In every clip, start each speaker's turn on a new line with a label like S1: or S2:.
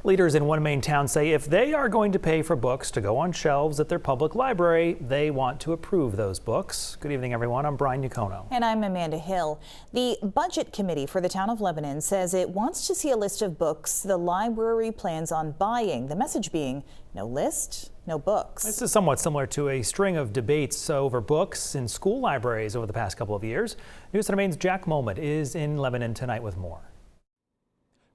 S1: Leaders in one Maine town say if they are going to pay for books to go on shelves at their public library, they want to approve those books. Good evening, everyone. I'm Brian Yukono.
S2: And I'm Amanda Hill. The Budget Committee for the town of Lebanon says it wants to see a list of books the library plans on buying. The message being no list, no books.
S1: This is somewhat similar to a string of debates over books in school libraries over the past couple of years. News Center Maine's Jack Moment is in Lebanon tonight with more.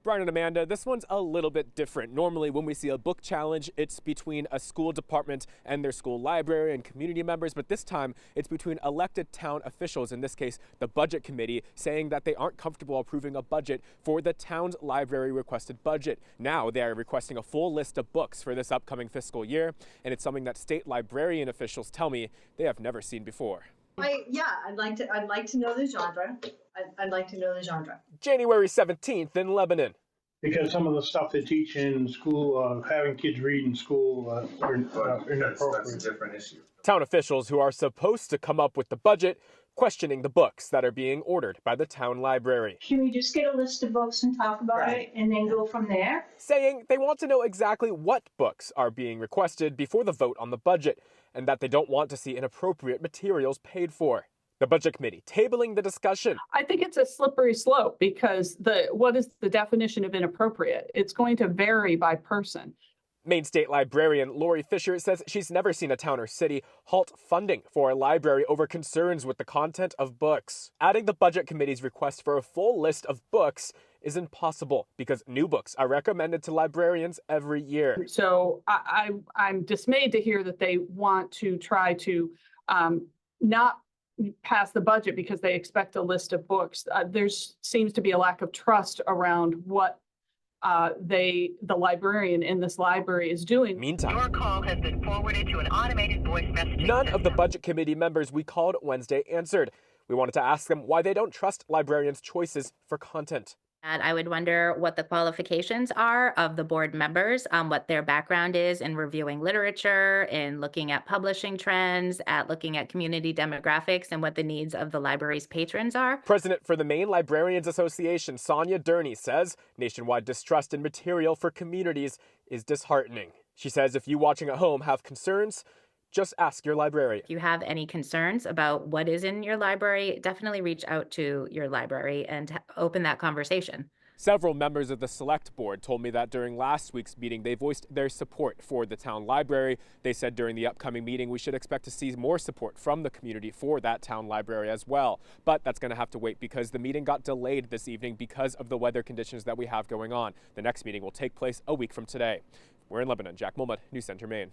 S3: Brian and Amanda, this one's a little bit different. Normally when we see a book challenge, it's between a school department and their school library and community members, but this time it's between elected town officials, in this case the Budget Committee, saying that they aren't comfortable approving a budget for the town's library requested budget. Now they are requesting a full list of books for this upcoming fiscal year, and it's something that state librarian officials tell me they have never seen before.
S4: I'd like to know the genre. I'd like to know the genre.
S3: January 17th in Lebanon.
S5: Because some of the stuff they teach in school, having kids read in school, are inappropriate.
S6: That's a different issue.
S3: Town officials who are supposed to come up with the budget questioning the books that are being ordered by the town library.
S7: Can we just get a list of books and talk about it and then go from there?
S3: Saying they want to know exactly what books are being requested before the vote on the budget, and that they don't want to see inappropriate materials paid for. The Budget Committee tabling the discussion.
S8: I think it's a slippery slope because what is the definition of inappropriate? It's going to vary by person.
S3: Maine State Librarian Lori Fisher says she's never seen a town or city halt funding for a library over concerns with the content of books. Adding the Budget Committee's request for a full list of books is impossible because new books are recommended to librarians every year.
S8: So I'm dismayed to hear that they want to try to not pass the budget because they expect a list of books. There seems to be a lack of trust around what the librarian in this library is doing.
S3: Meantime,
S9: your call has been forwarded to an automated voice messaging
S3: none
S9: system.
S3: of the Budget Committee members we called Wednesday answered. We wanted to ask them why they don't trust librarians' choices for content.
S10: And I would wonder what the qualifications are of the board members, what their background is in reviewing literature, in looking at publishing trends, at looking at community demographics, and what the needs of the library's patrons are.
S3: President for the Maine Librarians Association, Sonia Durney, says nationwide distrust in material for communities is disheartening. She says if you watching at home have concerns, just ask your librarian.
S10: If you have any concerns about what is in your library, definitely reach out to your library and open that conversation.
S3: Several members of the Select Board told me that during last week's meeting, they voiced their support for the town library. They said during the upcoming meeting, we should expect to see more support from the community for that town library as well. But that's going to have to wait because the meeting got delayed this evening because of the weather conditions that we have going on. The next meeting will take place a week from today. We're in Lebanon. Jack Mulmut, News Center, Maine.